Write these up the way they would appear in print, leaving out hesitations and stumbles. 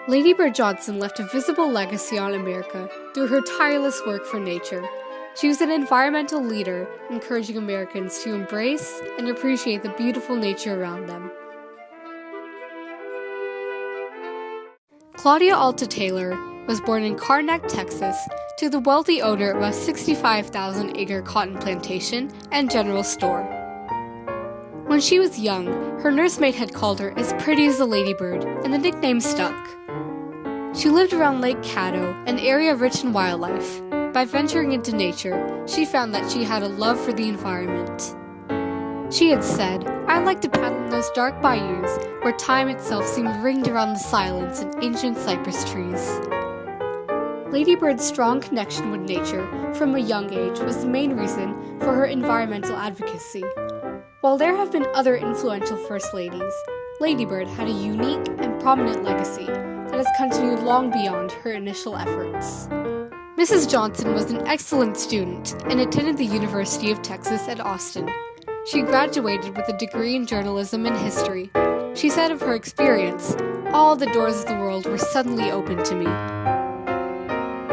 Lady Bird Johnson left a visible legacy on America through her tireless work for nature. She was an environmental leader, encouraging Americans to embrace and appreciate the beautiful nature around them. Claudia Alta Taylor was born in Karnak, Texas, to the wealthy owner of a 65,000-acre cotton plantation and general store. When she was young, her nursemaid had called her as pretty as a ladybird, and the nickname stuck. She lived around Lake Caddo, an area rich in wildlife. By venturing into nature, she found that she had a love for the environment. She had said, "I like to paddle in those dark bayous where time itself seemed ringed around the silence and ancient cypress trees." Lady Bird's strong connection with nature from a young age was the main reason for her environmental advocacy. While there have been other influential First Ladies, Lady Bird had a unique and prominent legacy that has continued long beyond her initial efforts. Mrs. Johnson was an excellent student and attended the University of Texas at Austin. She graduated with a degree in journalism and history. She said of her experience, "All the doors of the world were suddenly opened to me."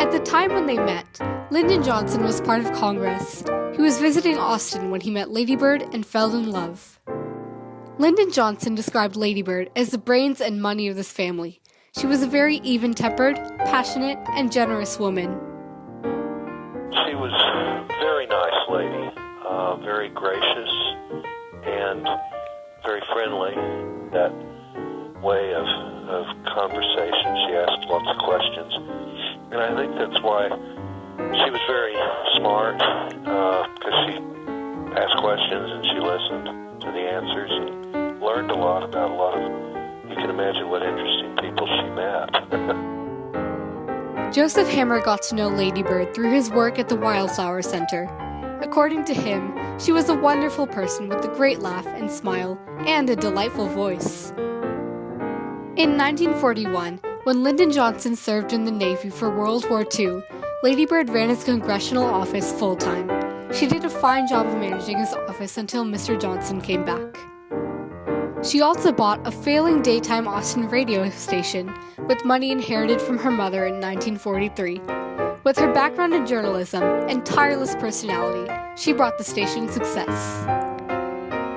At the time when they met, Lyndon Johnson was part of Congress. He was visiting Austin when he met Lady Bird and fell in love. Lyndon Johnson described Lady Bird as the brains and money of this family. She was a very even-tempered, passionate, and generous woman. She was a very nice lady, very gracious, and very friendly. That way of conversation, she asked lots of questions. And I think that's why she was very smart, because she asked questions and she listened to the answers and learned a lot about a lot of, you can imagine what interesting people she met. Joseph Hammer got to know Lady Bird through his work at the Wildflower Center. According to him, she was a wonderful person with a great laugh and smile and a delightful voice. In 1941, when Lyndon Johnson served in the Navy for World War II, Lady Bird ran his congressional office full-time. She did a fine job of managing his office until Mr. Johnson came back. She also bought a failing daytime Austin radio station with money inherited from her mother in 1943. With her background in journalism and tireless personality, she brought the station success.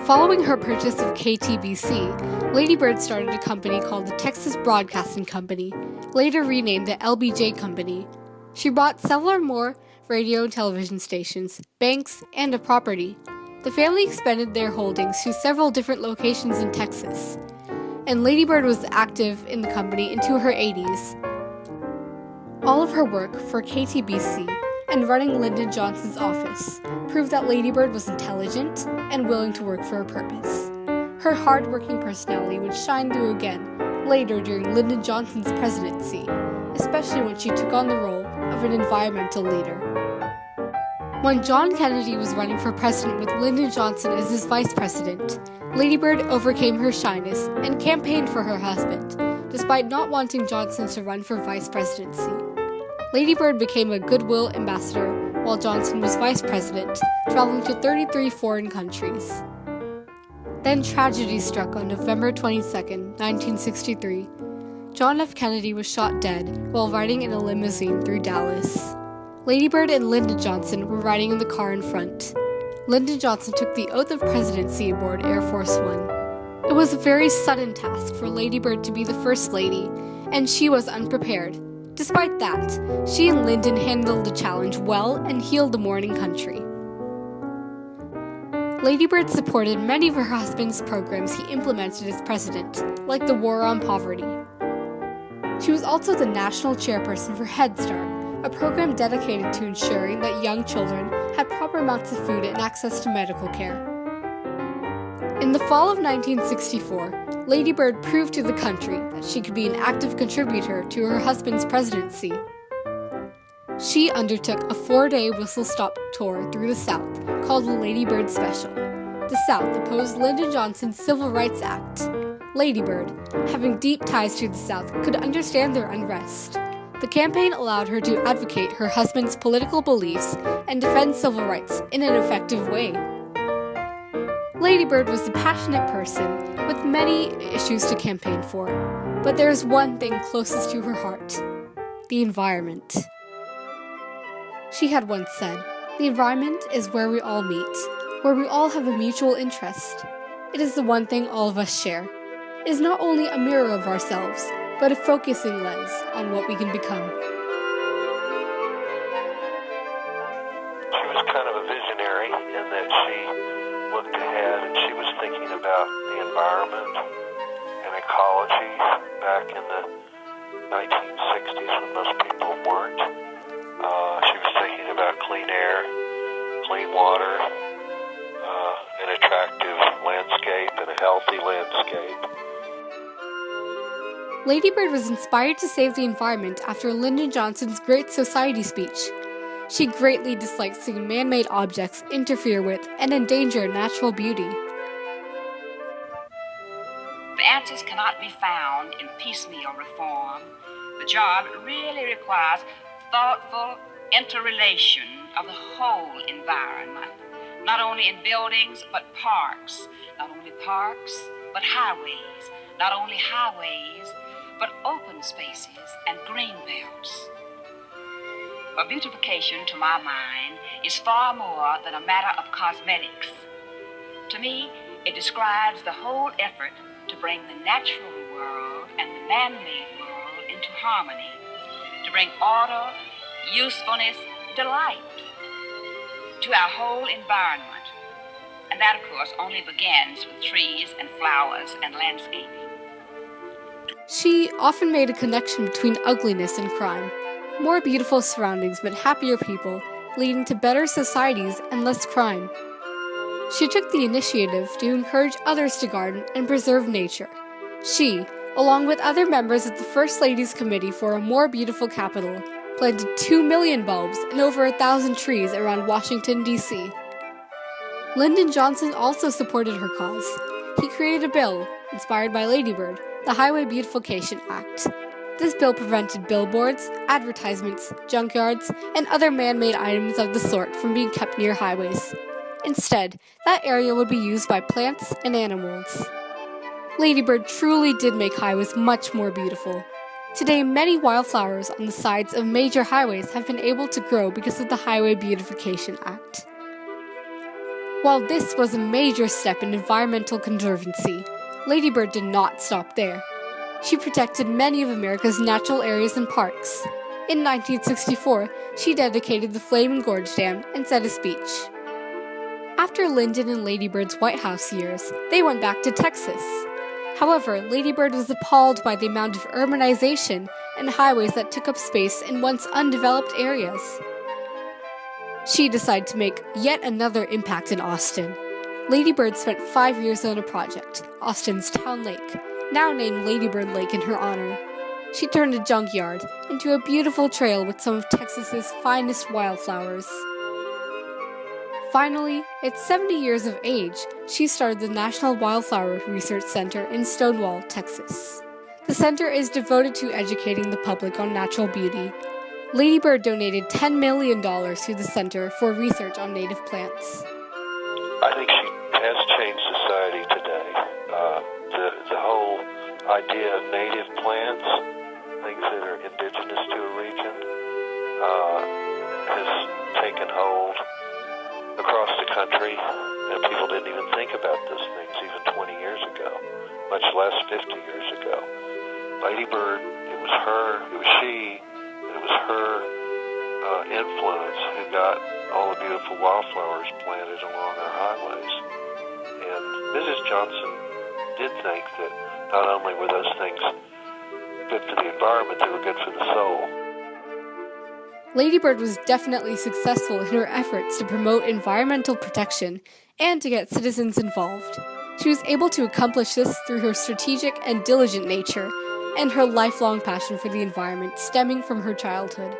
Following her purchase of KTBC, Lady Bird started a company called the Texas Broadcasting Company, later renamed the LBJ Company. She bought several more radio and television stations, banks, and a property. The family expanded their holdings to several different locations in Texas, and Lady Bird was active in the company into her 80s. All of her work for KTBC and running Lyndon Johnson's office proved that Lady Bird was intelligent and willing to work for a purpose. Her hard-working personality would shine through again later during Lyndon Johnson's presidency, especially when she took on the role of an environmental leader. When John Kennedy was running for president with Lyndon Johnson as his vice president, Lady Bird overcame her shyness and campaigned for her husband, despite not wanting Johnson to run for vice presidency. Lady Bird became a goodwill ambassador while Johnson was vice president, traveling to 33 foreign countries. Then tragedy struck on November 22, 1963. John F. Kennedy was shot dead while riding in a limousine through Dallas. Lady Bird and Lyndon Johnson were riding in the car in front. Lyndon Johnson took the oath of presidency aboard Air Force One. It was a very sudden task for Lady Bird to be the First Lady, and she was unprepared. Despite that, she and Lyndon handled the challenge well and healed the mourning country. Lady Bird supported many of her husband's programs he implemented as president, like the War on Poverty. She was also the national chairperson for Head Start, a program dedicated to ensuring that young children had proper amounts of food and access to medical care. In the fall of 1964, Lady Bird proved to the country that she could be an active contributor to her husband's presidency. She undertook a 4-day whistle-stop tour through the South called the Lady Bird Special. The South opposed Lyndon Johnson's Civil Rights Act. Lady Bird, having deep ties to the South, could understand their unrest. The campaign allowed her to advocate her husband's political beliefs and defend civil rights in an effective way. Lady Bird was a passionate person with many issues to campaign for. but there is one thing closest to her heart: the environment. She had once said, "The environment is where we all meet, where we all have a mutual interest. It is the one thing all of us share. It is not only a mirror of ourselves, but a focusing lens on what we can become." She was kind of a visionary in that she looked ahead and she was thinking about the environment and ecology back in the 1960s when most people weren't. She was thinking about clean air, clean water, an attractive landscape and a healthy landscape. Lady Bird was inspired to save the environment after Lyndon Johnson's Great Society speech. She greatly disliked seeing man-made objects interfere with and endanger natural beauty. The answers cannot be found in piecemeal reform. The job really requires thoughtful interrelation of the whole environment, not only in buildings but parks, not only parks but highways, not only highways but open spaces and green belts. But beautification, to my mind, is far more than a matter of cosmetics. To me, it describes the whole effort to bring the natural world and the man-made world into harmony, to bring order, usefulness, delight to our whole environment. And that, of course, only begins with trees and flowers and landscaping. She often made a connection between ugliness and crime. More beautiful surroundings but happier people, leading to better societies and less crime. She took the initiative to encourage others to garden and preserve nature. She, along with other members of the First Ladies Committee for a More Beautiful Capital, planted 2 million bulbs and over 1,000 trees around Washington, D.C. Lyndon Johnson also supported her cause. He created a bill, inspired by Lady Bird, the Highway Beautification Act. This bill prevented billboards, advertisements, junkyards, and other man-made items of the sort from being kept near highways. Instead, that area would be used by plants and animals. Lady Bird truly did make highways much more beautiful. Today, many wildflowers on the sides of major highways have been able to grow because of the Highway Beautification Act. While this was a major step in environmental conservancy, Lady Bird did not stop there. She protected many of America's natural areas and parks. In 1964, she dedicated the Flaming Gorge Dam and said a speech. After Lyndon and Lady Bird's White House years, they went back to Texas. However, Lady Bird was appalled by the amount of urbanization and highways that took up space in once undeveloped areas. She decided to make yet another impact in Austin. Lady Bird spent 5 years on a project, Austin's Town Lake, now named Lady Bird Lake in her honor. She turned a junkyard into a beautiful trail with some of Texas's finest wildflowers. Finally, at 70 years of age, she started the National Wildflower Research Center in Stonewall, Texas. The center is devoted to educating the public on natural beauty. Lady Bird donated $10 million to the center for research on native plants. I think she has changed society today. The whole idea of native plants, things that are indigenous to a region, has taken hold across the country, and people didn't even think about those things even 20 years ago, much less 50 years ago. Lady Bird, it was she, and it was her influence who got all the beautiful wildflowers planted along our highways. And Mrs. Johnson did think that not only were those things good for the environment, they were good for the soul. Lady Bird was definitely successful in her efforts to promote environmental protection and to get citizens involved. She was able to accomplish this through her strategic and diligent nature and her lifelong passion for the environment stemming from her childhood.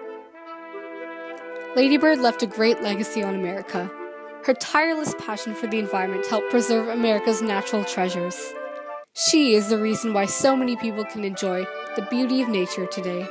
Lady Bird left a great legacy on America. Her tireless passion for the environment helped preserve America's natural treasures. She is the reason why so many people can enjoy the beauty of nature today.